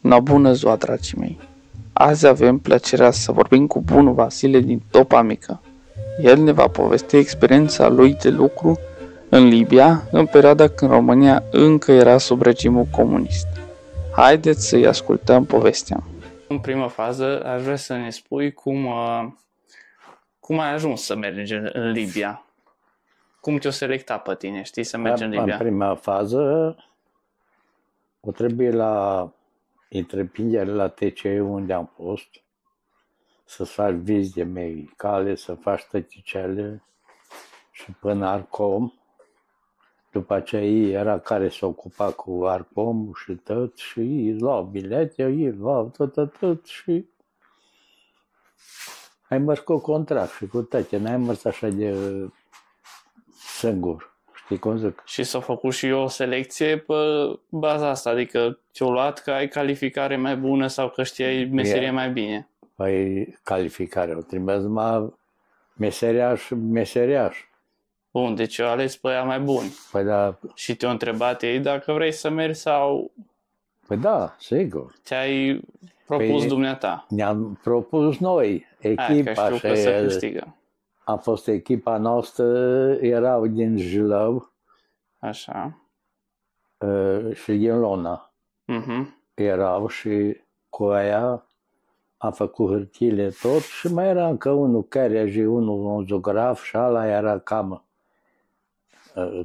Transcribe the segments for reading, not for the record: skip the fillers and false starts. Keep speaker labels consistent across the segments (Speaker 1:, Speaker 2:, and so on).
Speaker 1: No, bună ziua, dragii mei! Azi avem plăcerea să vorbim cu bunul Vasile din Topa Mică. El ne va povesti experiența lui de lucru în Libia, în perioada când România încă era sub regimul comunist. Haideți să-i ascultăm povestea. În prima fază, aș vrea să ne spui cum ai ajuns să mergi în Libia. Cum te-o selecta pe tine, știi, să mergi în Libia?
Speaker 2: În prima fază, o trebuie la întreprindere la TCE unde am fost, să faci vizite medicale, să faci tăticele și până Arcom. După aceea ei era care se ocupa cu Arcom și tot și îi luau bilete, îi luau tot și ai mers cu contract și cu toate, n-ai mers așa de singur. Știi cum zic?
Speaker 1: Și s-a făcut și o selecție pe baza asta, adică ți-o luat că ai calificare mai bună sau că știai meserie mai bine?
Speaker 2: Păi calificare, o trimis numai meseriaș.
Speaker 1: Bun, deci eu ales pe ea mai buni.
Speaker 2: Păi da.
Speaker 1: Și te-au întrebat ei dacă vrei să mergi sau...
Speaker 2: Păi da, sigur.
Speaker 1: Ți-ai propus dumneata?
Speaker 2: Ne-am propus noi, echipa.
Speaker 1: Că știu că se câștigă.
Speaker 2: A fost echipa noastră, erau din Jilău.
Speaker 1: Așa.
Speaker 2: Și din Lona. Erau și cu aia a făcut hârtiile tot și mai era încă unul care și unul un zoograf și ala era cam,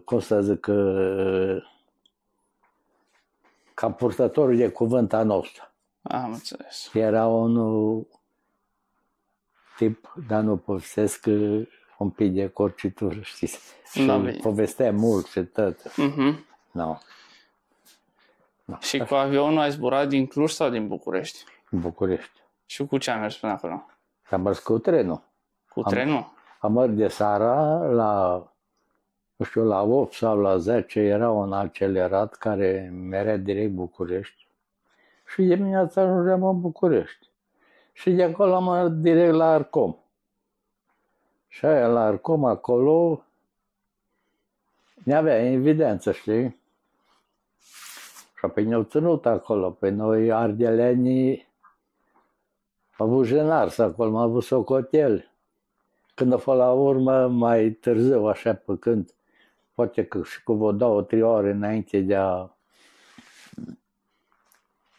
Speaker 2: cum să zic, ca purtătorul de cuvânt a nostru.
Speaker 1: Am înțeles.
Speaker 2: Era unul tip, dar nu povestesc, un pic de corcitură, știți? Și povestea mult și tot. No.
Speaker 1: Și cu avionul ai zburat din Cluj sau din București?
Speaker 2: Din București.
Speaker 1: Și cu ce ai mers până acolo?
Speaker 2: Am mers cu trenul.
Speaker 1: Cu trenul?
Speaker 2: Am mers de seara la, nu știu, la 8 sau la 10 era un accelerat care merea direct București. Și dimineața ajungeam în București. Și de acolo am mers direct la Arcom. Și aia la Arcom acolo ne-avea evidență, știi? Și apoi ne-au ținut acolo. Pe noi, ardelenii, am avut jenars acolo, am avut socotel. Când a fost la urmă, mai târziu, așa pe când, poate că și cu vreo 2-3 ore înainte de a...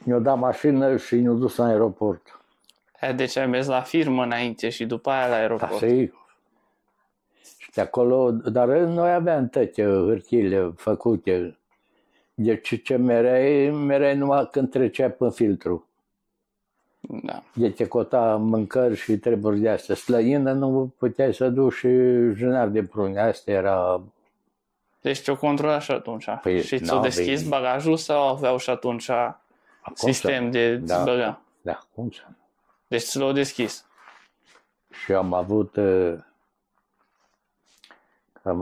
Speaker 2: Ne-au dat mașină și ne-au dus la aeroport.
Speaker 1: Deci ai mers la firmă înainte și după aia la aeroport.
Speaker 2: Da, sigur. Și de acolo, dar noi aveam toate hârtiile făcute. Deci ce mereai numai când trecea pe filtru.
Speaker 1: Da.
Speaker 2: De te cota mâncări și treburi de astea. Slăină nu puteai să duci și jânar de prune. Asta era...
Speaker 1: Deci te-o controla și atunci.
Speaker 2: Păi,
Speaker 1: și ți-o deschis bagajul sau aveau și atunci sistem de băga?
Speaker 2: Da, cum să nu.
Speaker 1: Deci ți l-au deschis.
Speaker 2: Și am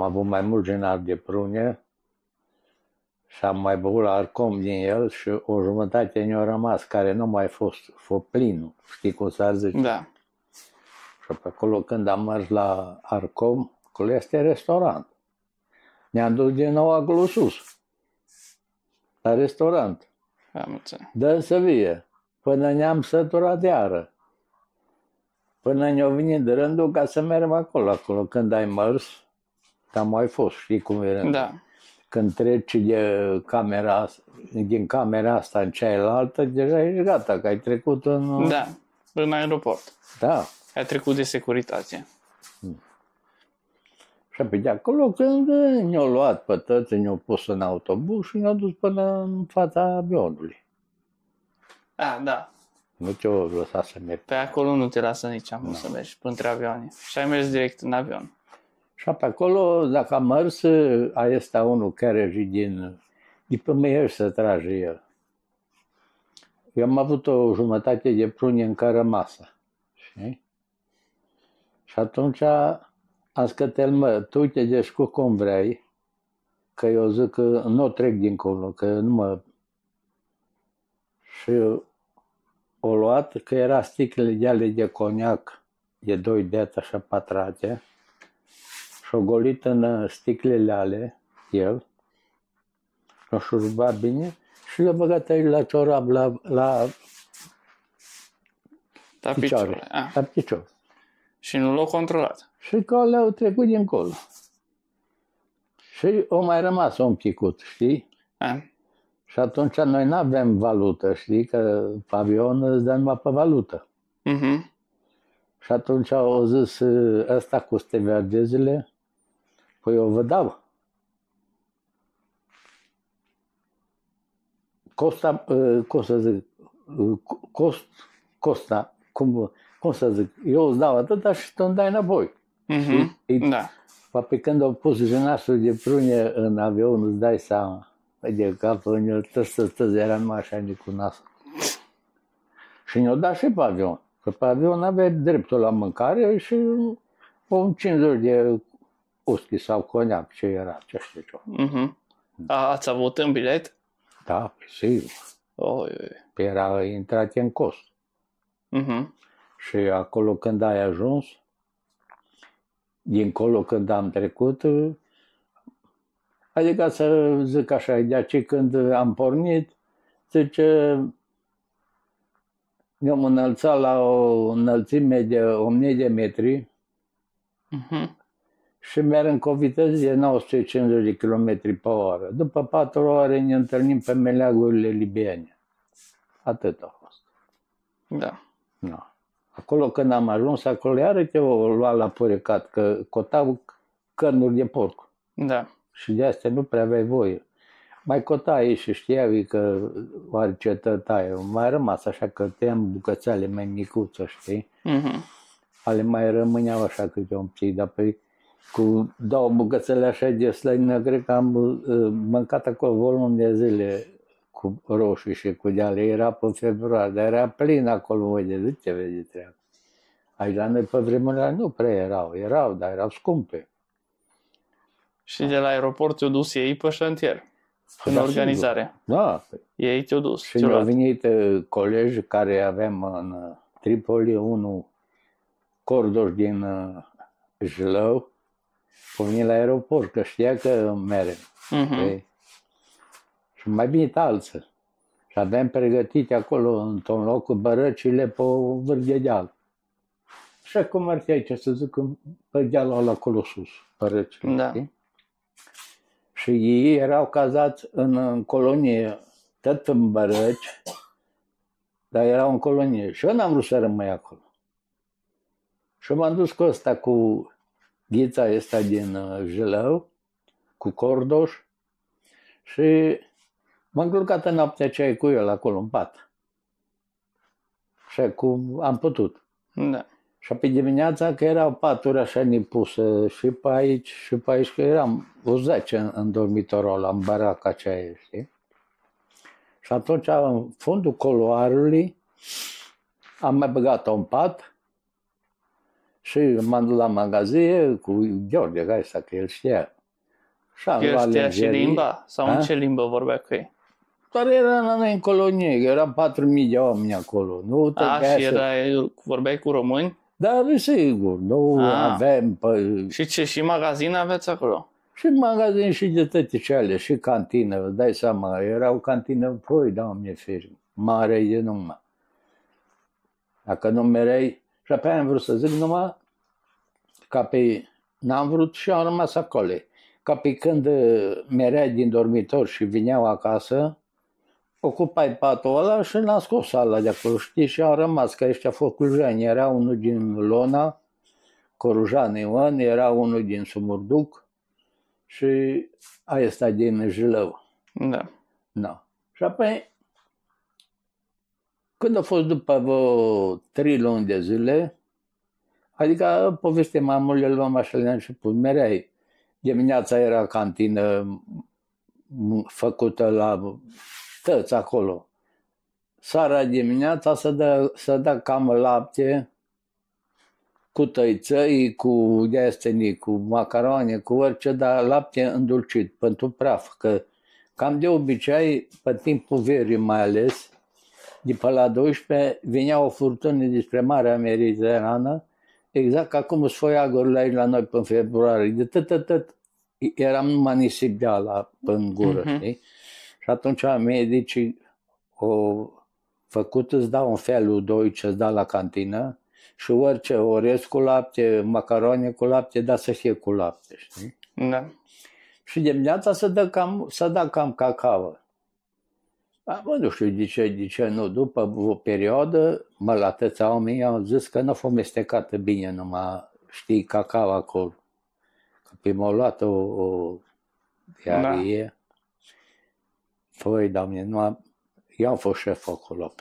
Speaker 2: avut mai mult jânar de prune. Și am mai băut la Arcom din el și o jumătate ne-a rămas, care nu mai fost plinul, știi cum s-ar zice?
Speaker 1: Da.
Speaker 2: Și pe acolo când am mers la Arcom, acolo este restaurant. Ne-am dus din nou acolo sus, la restaurant.
Speaker 1: Am înțeles.
Speaker 2: Dă să vie, până ne-am săturat iară. Până ne-a venit de rândul ca să mergem acolo când ai mers, am mai fost, știi cum e rândul.
Speaker 1: Da.
Speaker 2: Când treci din camera asta în cealaltă, deja ești gata, că ai trecut în...
Speaker 1: Da, în aeroport.
Speaker 2: Da.
Speaker 1: Ai trecut de securitate.
Speaker 2: Și apoi de acolo când ne-au luat pe toți, ne-au pus în autobuz și ne-au dus până în fața avionului.
Speaker 1: Da.
Speaker 2: Nu te-au lăsat să mergi.
Speaker 1: Pe acolo nu te lasă nici am să mergi între avioane. Și ai mers direct în avion.
Speaker 2: Și pe acolo, dacă am mers, este unul care și din pe Meier să trage el. Eu am avut o jumătate de prune în cărămasă. Știi? Și atunci am scătel, tu te descurci cum vrei, că eu zic că nu trec dincolo, că nu mă... Și o luat, că era sticlele de ale de coniac, de 2 dete așa pătrate, și-o golit în sticlele ale, el, l-a șurubat bine și le-a băgat aici la ciorap, la picioare. La picior.
Speaker 1: Și nu l-au controlat.
Speaker 2: Și că le-au trecut dincolo. Și au mai rămas un picut, știi? Și atunci noi nu avem valută, știi? Că avion îți dă numai pe valută. Și atunci au zis ăsta cu stevardezele, păi eu vă dau. Costa, cum să zic, eu îți dau atâta și tu îmi dai înapoi.
Speaker 1: Da.
Speaker 2: Pe când au pus jenașul de prune în avion, îți dai seama, de capul în el, tăstăzi, era numai așa cu nasul. Și ne-o dat și pe avion, că pe avion avea dreptul la mâncare și un 50 de uschi sau coniac, ce era, ce știu ce.
Speaker 1: Ați avut în bilet?
Speaker 2: Da, sigur. Era intrat în cost. Și acolo când ai ajuns, dincolo când am trecut, adică să zic așa, de aceea când am pornit, zice, ne-am înălțat la o înălțime de 1000 de metri și merg cu o viteză de 950 de km pe oră. După 4 ore ne întâlnim pe meleagurile libiene. Atât a fost.
Speaker 1: Da.
Speaker 2: No. Acolo când am ajuns, acolo iară te-o lua la purecat, că cotau cărnuri de porc.
Speaker 1: Da.
Speaker 2: Și de astea nu prea aveai voie. Mai cotai și știai că orice tătaie. Mai rămas așa că tăiam bucățele mai micuță, știi? Ale mai rămâneau așa câte un pic, dar pe cu 2 bucățele așa de slănină, cred că am mâncat acolo volum de zile cu roșii și cu deale. Era pe februarie, dar era plin acolo, voi de ce vezi treaba. Aici la noi pe vremurile nu prea erau, dar erau scumpe.
Speaker 1: Și de la aeroport te-au dus ei pe șantier, în organizare.
Speaker 2: Da.
Speaker 1: Ei te-au dus.
Speaker 2: Și ne-au venit colegi care aveam în Tripoli, unul Cordoș din Jilău, au venit la aeroport, că știa că merem. Și mai venit alții. Și aveam pregătite acolo, într-un loc, cu bărăcile pe vârf de deal. Așa cum ar fi aici, să zic, pe dealul ăla acolo sus, bărăcile.
Speaker 1: Da.
Speaker 2: Și ei erau cazați în colonie, tot în bărăci, dar erau în colonie. Și eu n-am vrut să rămâi acolo. Și m-am dus cu ăsta, cu ghița ăsta din Jilău, cu Cordoș, și m-am culcat în noaptea aceea cu el acolo în pat. Și cum am putut.
Speaker 1: Da.
Speaker 2: Și pe dimineața, că erau paturi așa nepuse și pe aici, că eram o 10 în dormitorul ăla, în baraca aceea, știi? Și atunci, în fundul coloarului, am mai băgat un pat și m-am dus la magazie cu Gheorghe, ăsta, că el știa. Și am luat
Speaker 1: știa și limba? Sau în ce limbă vorbea cu ei?
Speaker 2: Doar era în colonie, era 4.000 de oameni acolo. Nu
Speaker 1: și vorbeai cu români?
Speaker 2: Da, sigur, nu avem...
Speaker 1: Și magazin aveți acolo?
Speaker 2: Și magazin și de toate cele, și cantină, îți dai seama, era o cantină, păi, Doamne ferim, mare de numai. Dacă nu merei, și apoi am vrut să zic numai, ca pe, n-am vrut și am rămas acolo. Ca pe când mereai din dormitor și vineau acasă, ocupai patul ăla și l-am scos sala de acolo, știi, și am rămas, că ăștia făclujani, era unul din Lona, Corujan Ion, era unul din Sumurduc și ăsta din Jilău.
Speaker 1: Da.
Speaker 2: No. Și apoi, când a fost după vreo 3 luni de zile, adică povestea mai mult, le luam așa la început, mereai. Dimineața era cantină făcută la tăți acolo. Seara dimineața să dă cam lapte cu tăițăi, cu deastenii, cu macaroane, cu orice, dar lapte îndulcit, pentru praf. Că cam de obicei, pe timpul verii mai ales, de pe la 12, venea o furtună despre Marea Mediterană, exact ca cum sfoiagurile aici la noi până februarie. De tot, eram numai nisip de ala în gură, știi? Și Și atunci medicii au făcut, îți dau un felul 2 ce-ți dau la cantină și orice, orez cu lapte, macaroni cu lapte, dar să fie cu lapte, știi?
Speaker 1: Da.
Speaker 2: Și dimineața să da cam cacao. Nu știu de ce nu. După o perioadă, la atâția oameni au zis că nu a fost mestecată bine numai, știi, cacao acolo. Că pe m-a luat o diarie. Da. Păi, Doamne, eu am fost șef acolo.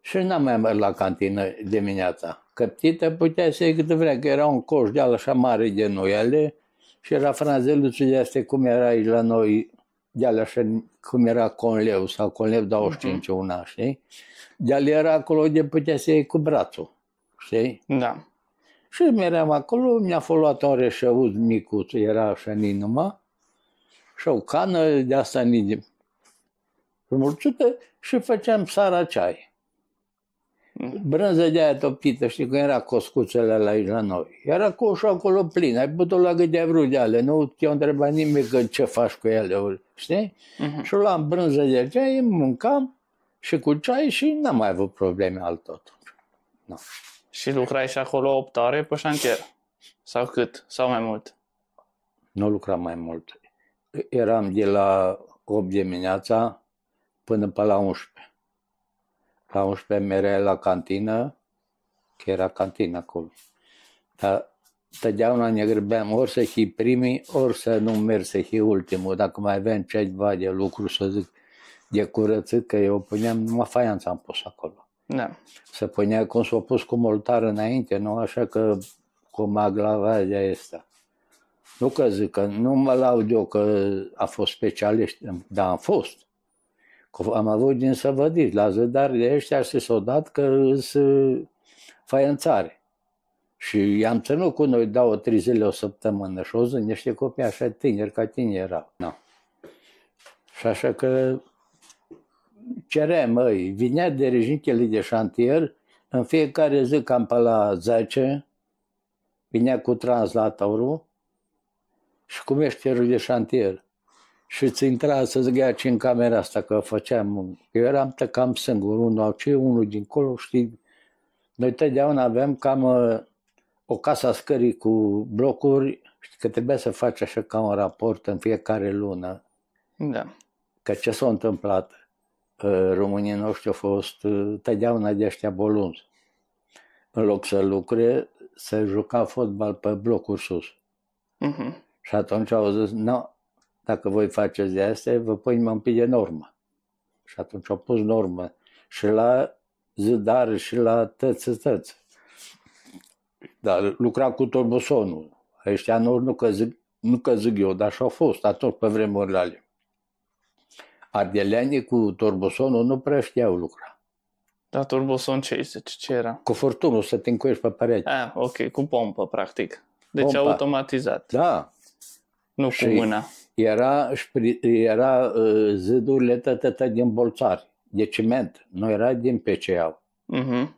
Speaker 2: Și n-am mai mers la cantină dimineața. Că ptită puteai să iei câte vrea, că era un coș de așa mare de noiele și era franzeluțul de astea cum era aici la noi, de așa cum era Conleu sau Conleu 25 una, știi? De-al era acolo de puteai să iei cu brațul, știi?
Speaker 1: Da.
Speaker 2: Și meream acolo, mi-a fost luat un reșăuz micuț, era așa numai, și o cană de asta mulțută și făceam sara ceai. Brânză de aia toptită, știi, că era coscuțele aici la noi. Era coșul acolo plin, ai putut la câte vrut de ale, nu te-a întrebat nimic că ce faci cu ele, știi? Și luam brânză de ceai, mâncam și cu ceai și n-am mai avut probleme altot. No.
Speaker 1: Și lucrai și acolo 8 ore pe șantier? Sau cât? Sau mai mult?
Speaker 2: Nu lucram mai mult. Eram de la 8 dimineața până pe la 11. La 11 mereai la cantină, că era cantină acolo. Dar totdeauna ne grăbeam ori să fii primii, ori să nu mergi să fii ultimul. Dacă mai aveam ceva de lucru, să zic, de curățit, că eu puneam, numai faianța am pus acolo.
Speaker 1: Da.
Speaker 2: Se punea cum s-a pus cu moltar înainte, nu așa că cu maglava de asta. Nu că zic că nu mă laud eu că a fost specialist, dar am fost. Am avut din săvădiți la zădar de ăștia și s-au dat că sunt faianțare. Și i-am ținut cu noi 2-3 zile o săptămână și o zi, niște copii așa tineri, ca tine erau. No. Și așa că ceream, vinea dirigintele de șantier, în fiecare zi cam pe la 10, vinea cu translatorul și cu meșterul de șantier. Și îți intra să zgheaci în camera asta, că făceam, eu eram cam singur, unul dincolo, știi. Noi totdeauna aveam cam o casă a scării cu blocuri, știi, că trebuia să faci așa ca un raport în fiecare lună.
Speaker 1: Da.
Speaker 2: Că ce s-a întâmplat? Românii noștri au fost totdeauna de ăștia bolunzi. În loc să lucre, să juca fotbal pe blocuri sus. Și atunci au zis, nu, dacă voi faceți de astea, vă punem un pic de normă. Și atunci au pus normă și la zidar și la tăți. Dar lucra cu torbusonul. Ăștia nu că zic eu, dar și-au fost atunci pe vremurile alea. Ardeleanii cu torbusonul nu prea știau lucra.
Speaker 1: Dar turboson ce era?
Speaker 2: Cu furtunul să te încuiești pe perete.
Speaker 1: Ok, cu pompă, practic. Deci
Speaker 2: Pompa.
Speaker 1: automatizat.
Speaker 2: Da.
Speaker 1: Nu
Speaker 2: și
Speaker 1: cu mâna.
Speaker 2: Era zidurile tătătă din bolțari, de ciment, nu era din PCA.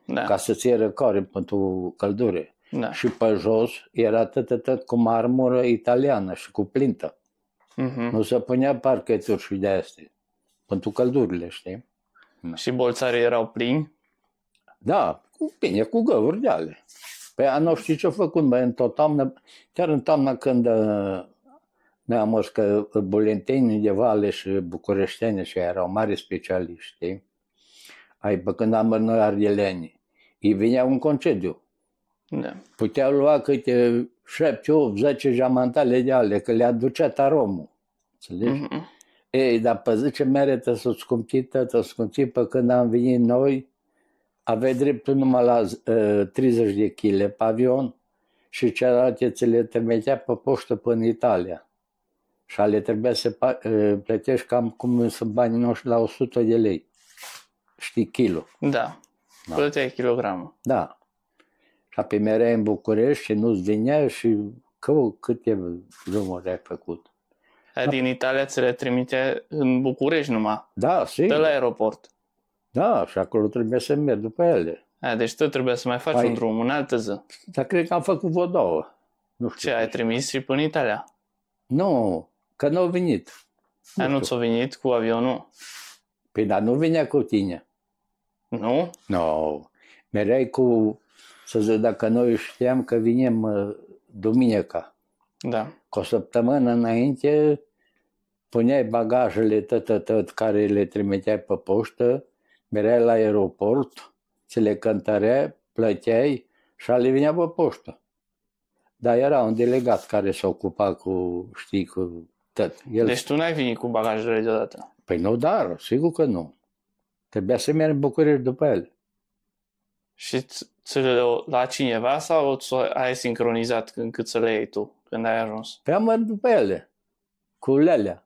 Speaker 1: Da.
Speaker 2: Ca să ție răcoare pentru căldure.
Speaker 1: Da.
Speaker 2: Și pe jos era tătătă cu marmură italiană și cu plintă. Nu se punea parcheturi și de astea, pentru căldurile, știi?
Speaker 1: Da. Și bolțarii erau plini?
Speaker 2: Da, bine, cu găuri de ale. Păi nu știu ce-a făcut, bă, în tot toamnă, chiar în toamnă când noi am mers că bulentenii de Vale și bucureșteni și erau mari specialiști, știi? Pe când am mers noi ardeleni, îi venea un concediu.
Speaker 1: Da.
Speaker 2: Puteau lua câte 7, 8, 10 jamantale de ale, că le aducea taromul. Înțelegi? Ei, dar pe zi ce merită să scumpi, pe când am venit noi, aveai dreptul numai la 30 de kg pe avion și celelalte ți le trimitea pe poștă până în Italia. Și ale trebuia să plătești cam cum sunt banii noștri la 100 de lei. Știi, kilo.
Speaker 1: Da. Plăteai kilogramul.
Speaker 2: Da. Și apoi mereai în București și nu-ți venea și câte drumuri ai făcut.
Speaker 1: Din Italia ți le trimite în București numai.
Speaker 2: Da, sigur.
Speaker 1: De la aeroport.
Speaker 2: Da, și acolo trebuie să merg după ele.
Speaker 1: Deci tu trebuie să mai faci un drum în altă zi.
Speaker 2: Dar cred că am făcut vreo 2. Nu știu.
Speaker 1: Ce, ai trimis și până în Italia?
Speaker 2: Nu, că n-au venit.
Speaker 1: Nu ți-a venit cu avionul?
Speaker 2: Păi, dar nu vinea cu tine.
Speaker 1: Nu?
Speaker 2: No. Mereai cu, să zic, dacă noi știam că vinem duminica,
Speaker 1: Da.
Speaker 2: cu o săptămână înainte, puneai bagajele tot care le trimiteai pe poștă, mereai la aeroport, ți le cântăreai, plăteai și le vinea pe poștă. Dar era un delegat care se ocupa cu, știi, cu tot.
Speaker 1: Deci tu n-ai venit cu bagajele deodată?
Speaker 2: Păi nu, dar, sigur că nu. Trebuia să merg în București după el.
Speaker 1: Și la cineva sau ai sincronizat încât să le iei tu când ai ajuns?
Speaker 2: Păi am mers după ele, cu lelea.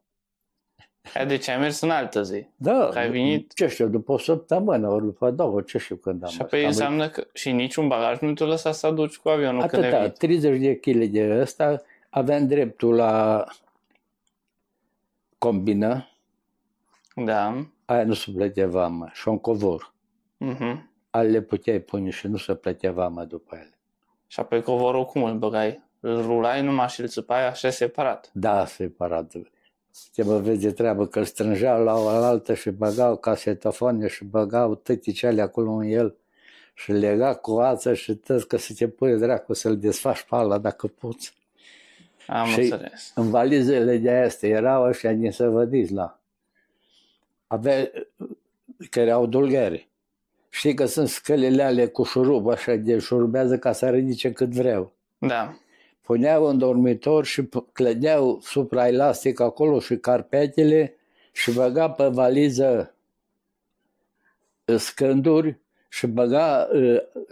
Speaker 1: Deci ai mers în altă zi.
Speaker 2: Da,
Speaker 1: Că ai venit...
Speaker 2: ce știu, după o săptămână, ori după două, ce știu când am
Speaker 1: Și
Speaker 2: mers.
Speaker 1: apoi înseamnă că și niciun bagaj nu te lăsa să aduci cu avionul când ai
Speaker 2: Atâta,
Speaker 1: venit.
Speaker 2: 30 de kg de ăsta, aveam dreptul la combină,
Speaker 1: Da.
Speaker 2: aia nu se plătea vamă, și un covor.
Speaker 1: Mhm.
Speaker 2: Ale le puteai pune și nu se plătea vamă după ele.
Speaker 1: Și apoi covorul cum îl băgai? Îl rulai numai și îl țăpai așa separat.
Speaker 2: Da, separat. Ce mă vezi de treabă, că îl strângeau la o altă și băgau casetofoane și băgau tăticele acolo în el și lega cu ață și tot, că să te pui dracu să-l desfaci pe ala dacă poți.
Speaker 1: Am
Speaker 2: Și
Speaker 1: înțeles.
Speaker 2: în valizele de astea erau ăștia din Săvădiți la. Avea, că erau dulghere. Știi că sunt scălile ale cu șurub, așa de șurubează ca să ridice cât vreau.
Speaker 1: Da.
Speaker 2: Puneau în dormitor și clădeau supraelastic acolo și carpetele și băga pe valiză scânduri și băga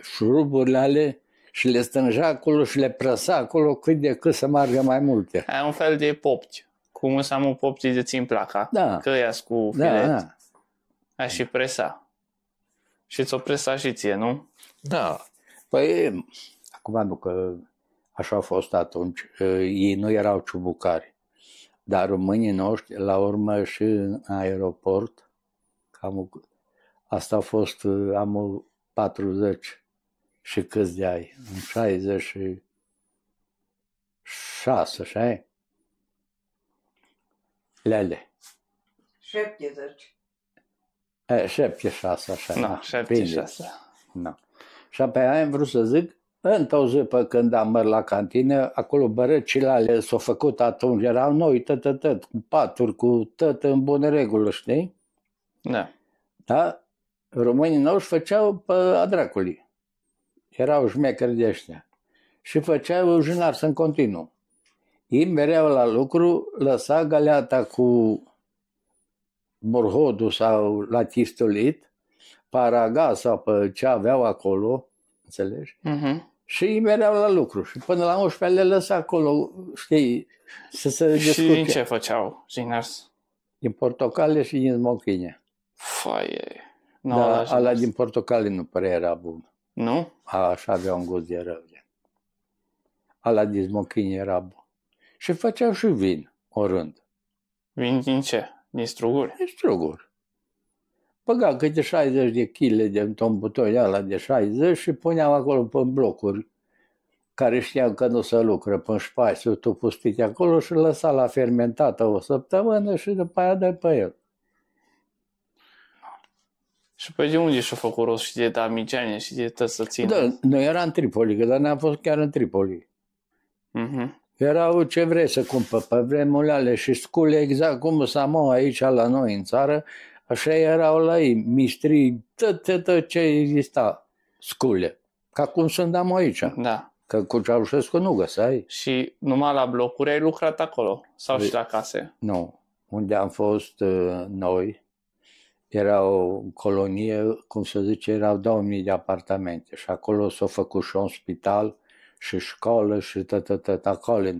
Speaker 2: șuruburile ale și le strângea acolo și le prăsa acolo cât de cât să meargă mai multe.
Speaker 1: Ai un fel de popti. Cum înseamnă poptii de țin placa.
Speaker 2: Da.
Speaker 1: Că ia cu filet.
Speaker 2: Da.
Speaker 1: Ai și presa. Și ți-o presa și ție, nu?
Speaker 2: Da. Păi, acum nu că așa a fost atunci, ei nu erau ciubucari, dar românii noștri, la urmă și în aeroport, asta a fost anul 40 și câți de ani, în 66, așa lele.
Speaker 3: 70.
Speaker 2: 76, așa.
Speaker 1: Nu, 76.
Speaker 2: Da. Și apoi am vrut să zic, într-o zi pe când am mers la cantină, acolo bărăcile alea s-au făcut atunci, erau noi, tot, cu paturi, cu tot în bună regulă, știi?
Speaker 1: Da.
Speaker 2: Da? Românii noștri făceau pe a dracului. Erau șmecheri de ăștia. Și făceau jânars în continuu. Ei mereau la lucru, lăsa galeata cu borhodul sau la chistolit, paraga sau pe ce aveau acolo, înțelegi?
Speaker 1: Mhm.
Speaker 2: Și îi mereau la lucru. Și până la 11 le lăsa acolo, știi, să se
Speaker 1: Și
Speaker 2: descurce.
Speaker 1: din ce făceau jinars?
Speaker 2: Din portocale și din smochine.
Speaker 1: Foaie. Nu,
Speaker 2: Dar ala din portocale nu prea era bun.
Speaker 1: Nu?
Speaker 2: Așa avea un gust de rău. Ala din smochine era bun. Și făceau și vin, o rând.
Speaker 1: Vin din ce? Din struguri?
Speaker 2: Din struguri. Băga câte 60 de kg de un butoi ăla de 60 și puneau acolo pe blocuri care știau că nu se lucră pe spațiu, tu pustite acolo și lăsa la fermentată o săptămână și după aia dai pe el.
Speaker 1: Și pe de unde și-a făcut rost și de darmiciane și de tot să țină?
Speaker 2: Da, nu era în Tripoli, că dar n-am fost chiar în Tripoli.
Speaker 1: Mhm.
Speaker 2: Erau ce vrei să cumpăr pe vremurile alea și scule exact cum Samoa aici la noi în țară, așa erau la ei, mistrii, tot ce exista, scule. Ca cum sunt am aici,
Speaker 1: Da.
Speaker 2: că cu Ceaușescu nu găseai.
Speaker 1: Și numai la blocuri ai lucrat acolo? Sau și la case?
Speaker 2: Nu, unde am fost noi, era o colonie, cum se zice, erau 2000 de apartamente și acolo s-a făcut și un spital și școală și tot acolo.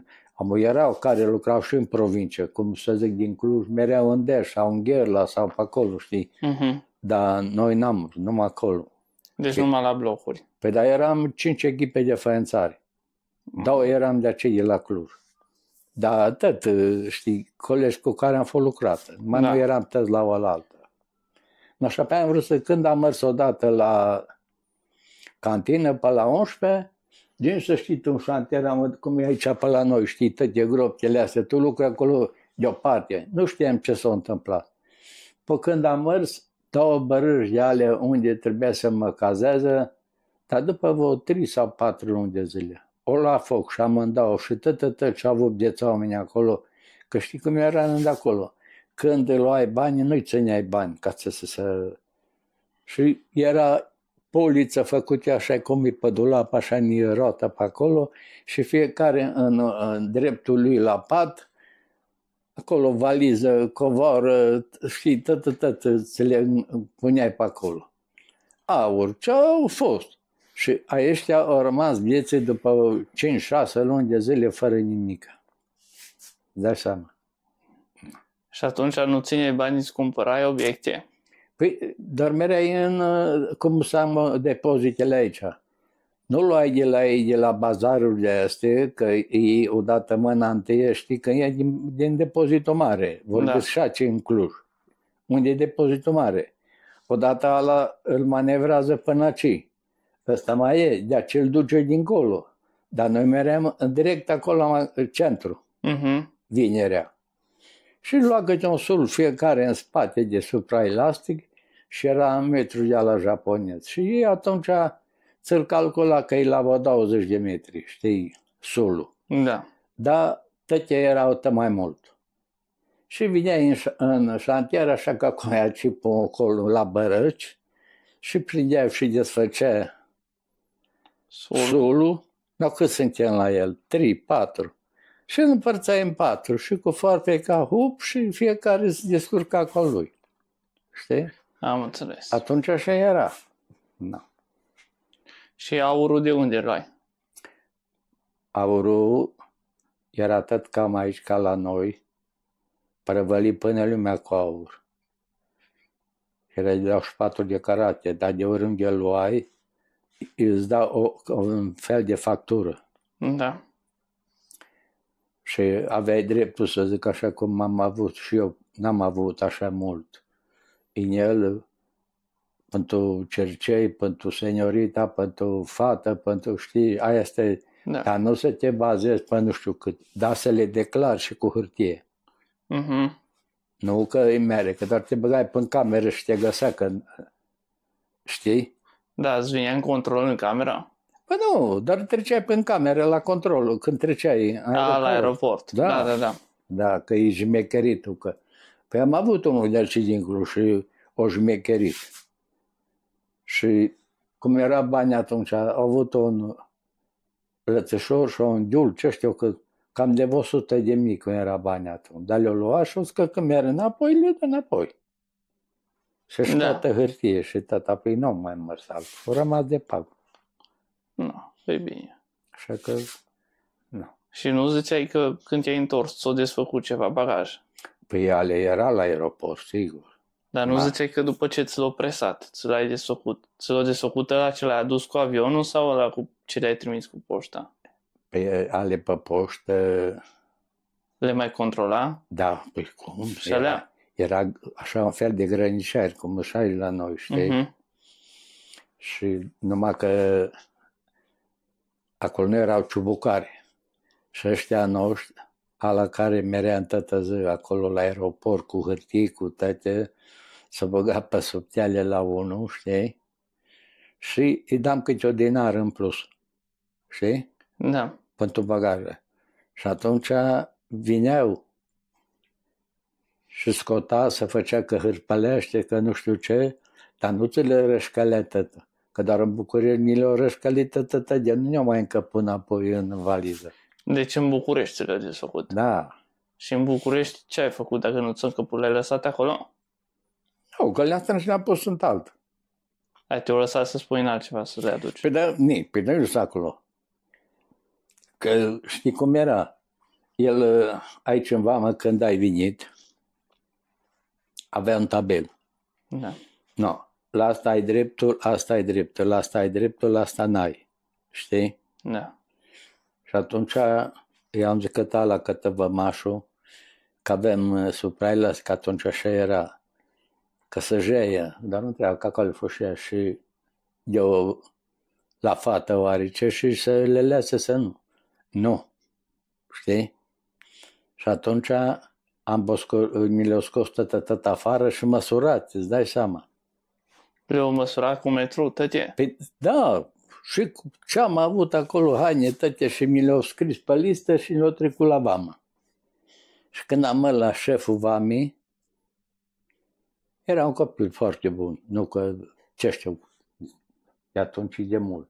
Speaker 2: Erau care lucrau și în provincie, cum să zic, din Cluj, mereu în Deș sau în Gherla sau pe acolo, știi?
Speaker 1: Mhm.
Speaker 2: Dar noi n-am, numai acolo.
Speaker 1: Deci numai la blocuri.
Speaker 2: Păi dar eram 5 echipe de făințari. 2 eram de acei de la Cluj. Dar atât, știi, colegi cu care am fost lucrat. Mai
Speaker 1: Da.
Speaker 2: nu eram toți la oaltă. Și apoi am vrut să, când am mers odată la cantină, pe la 11, din să știi tu un șantier, cum e aici pe la noi, știi, toate groptele astea, tu lucri acolo deoparte. Nu știam ce s-a întâmplat. Pe când am mers, 2 bărâși de ale unde trebuia să mă cazeze, dar după vreo 3 sau 4 luni de zile, o la foc și amândouă și tot ce au avut de oameni acolo, că știi cum era de acolo. Când îl luai bani, nu-i țineai bani ca să... Și era poliță făcută așa cum e pe dulap, așa în rotă pe acolo și fiecare în dreptul lui la pat, acolo valiză, covoră, și tot ți le puneai pe acolo. Aur, ce au fost? Și ăștia au rămas vieții după 5-6 luni de zile fără nimic. Dai seama.
Speaker 1: Și atunci nu țineai bani, îți cumpărai obiecte?
Speaker 2: Păi dormeai în, cum să am depozitele aici. Nu luai de la bazarurile astea, că e odată mâna întâie, știi că e din depozitul mare. Vorbesc șace în Cluj, unde e depozitul mare. Odată ala îl manevrează până aici. Ăsta mai e, de ce îl duce dincolo. Dar noi meream direct acolo în centru, vinerea. Și lua câte un sul fiecare în spate de supraelastic și era în metru de la japonez. Și ei atunci ți-l calcula că e la 20 de metri, știi, sulul.
Speaker 1: Da.
Speaker 2: Dar tăte erau mai mult. Și vineai în șantier, așa că acum aia și pe acolo la bărăci și prindeai și desfăcea sulul. Dar cât suntem la el? 3, 4. Și îl împărțai în 4 și cu foarte ca hup și fiecare se descurca cu al lui. Știi?
Speaker 1: Am înțeles.
Speaker 2: Atunci așa era. Da.
Speaker 1: Și aurul de unde luai?
Speaker 2: Aurul era tot cam aici ca la noi, prăvălit până lumea cu aur. Era de 24 de carate, dar de oriunde îl luai, îți dau un fel de factură.
Speaker 1: Da.
Speaker 2: Și aveai dreptul să zic așa cum am avut și eu, n-am avut așa mult. În el, pentru cercei, pentru seniorita, pentru fată, pentru știi, aia este, dar nu să te bazezi pe nu știu cât, dar să le declari și cu hârtie. Nu că îi mere, că doar te băgai până cameră și te găsea că, știi?
Speaker 1: Da, îți vinea în control în camera?
Speaker 2: Păi nu, dar treceai prin cameră la control, când treceai
Speaker 1: la aeroport. Da.
Speaker 2: Da, că e jmecheritul. Că... Păi am avut unul de aici din Cluj și o jmecherit. Și cum era bani atunci, au avut un lățășor și un dulce, știu că cam de 100 de mii cum era bani atunci. Dar le-o lua și o zic că merg înapoi, le dă înapoi. Și toată hârtie și tot, apoi nu mai mers altul. O rămas de pag.
Speaker 1: Nu, e bine.
Speaker 2: Așa că, nu.
Speaker 1: Și nu ziceai că când te-ai întors ți-o desfăcut ceva bagaj?
Speaker 2: Păi ale era la aeroport, sigur.
Speaker 1: Dar nu ziceai că după ce ți l-au presat, ți l-ai desfăcut? Ți l-au desfăcut ăla ce l-ai adus cu avionul sau ăla cu ce le-ai trimis cu poșta?
Speaker 2: Păi ale pe poștă...
Speaker 1: Le mai controla?
Speaker 2: Da, păi cum?
Speaker 1: Și
Speaker 2: era așa un fel de grănișari, cum mășari la noi, știi? Și numai că acolo nu erau ciubucare. Și ăștia noștri, ala care merea în tătă zi acolo la aeroport cu hârtii, cu tăte, să băga pe subteale la unul, știi? Și îi dam câte o dinar în plus, știi?
Speaker 1: Da.
Speaker 2: Pentru bagare. Și atunci vineau și scota, să făcea că hârpălește, că nu știu ce, dar nu ți le rășcălea tătă. Că doar în București ni le-o rășcălit tătă, de nu ne-o mai încăput înapoi în valiză.
Speaker 1: Deci în București ți le-ai desfăcut?
Speaker 2: Da.
Speaker 1: Și în București ce ai făcut dacă nu ți-o încăput? Le-ai lăsat acolo?
Speaker 2: Nu, că le-am strâns și le-am pus în alt.
Speaker 1: Te-o lăsat să spui în altceva, să le aduci?
Speaker 2: Păi da, păi nu lăsat acolo. Că știi cum era? El aici în vamă, când ai venit, avea un tabel.
Speaker 1: Da.
Speaker 2: No, la asta ai dreptul, asta ai dreptul, la asta ai dreptul, la asta n-ai. Știi?
Speaker 1: Da.
Speaker 2: Și atunci i-am zicătat la cătăvămașul că avem suprailăs, că atunci așa era, că să jeie, dar nu treabă, că acolo fășea și eu la fată oarice și să le lase să nu. Nu. Știi? Și atunci mi le-au scos tot afară și măsurați, îți dai seama.
Speaker 1: Le-au măsurat cu metru, tătie.
Speaker 2: Păi, da, și ce am avut acolo, haine, tăte, și mi le-au scris pe listă și le-au trecut la vamă. Și când am mers la șeful vamii, era un copil foarte bun, nu că, ce știu, de atunci de mult.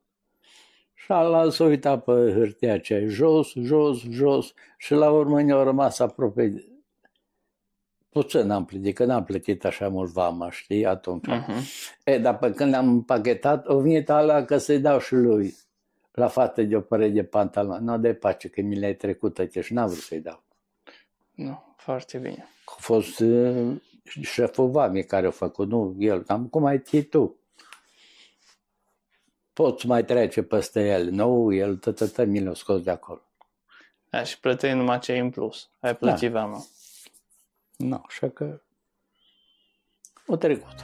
Speaker 2: Și ala s-a uitat pe hârtia aceea, jos, jos, jos, și la urmă ne-au rămas aproape. Puțin am plătit, că n-am plătit așa mult vama, știi, atunci. Dar pe când l-am împachetat, o venit ala că să-i dau și lui, la fată de o părere de pantaloni. Nu, de pace, că mi le-ai trecut aici și n-am vrut să-i dau.
Speaker 1: Nu, foarte bine.
Speaker 2: A fost șeful vamii care a făcut, nu el. Cum ai ții tu? Poți mai trece peste el. Nu, el tot mi l-a scos de acolo.
Speaker 1: Da, și plăteai numai ce în plus. Ai plătit vama.
Speaker 2: Nu, așa că a trecut.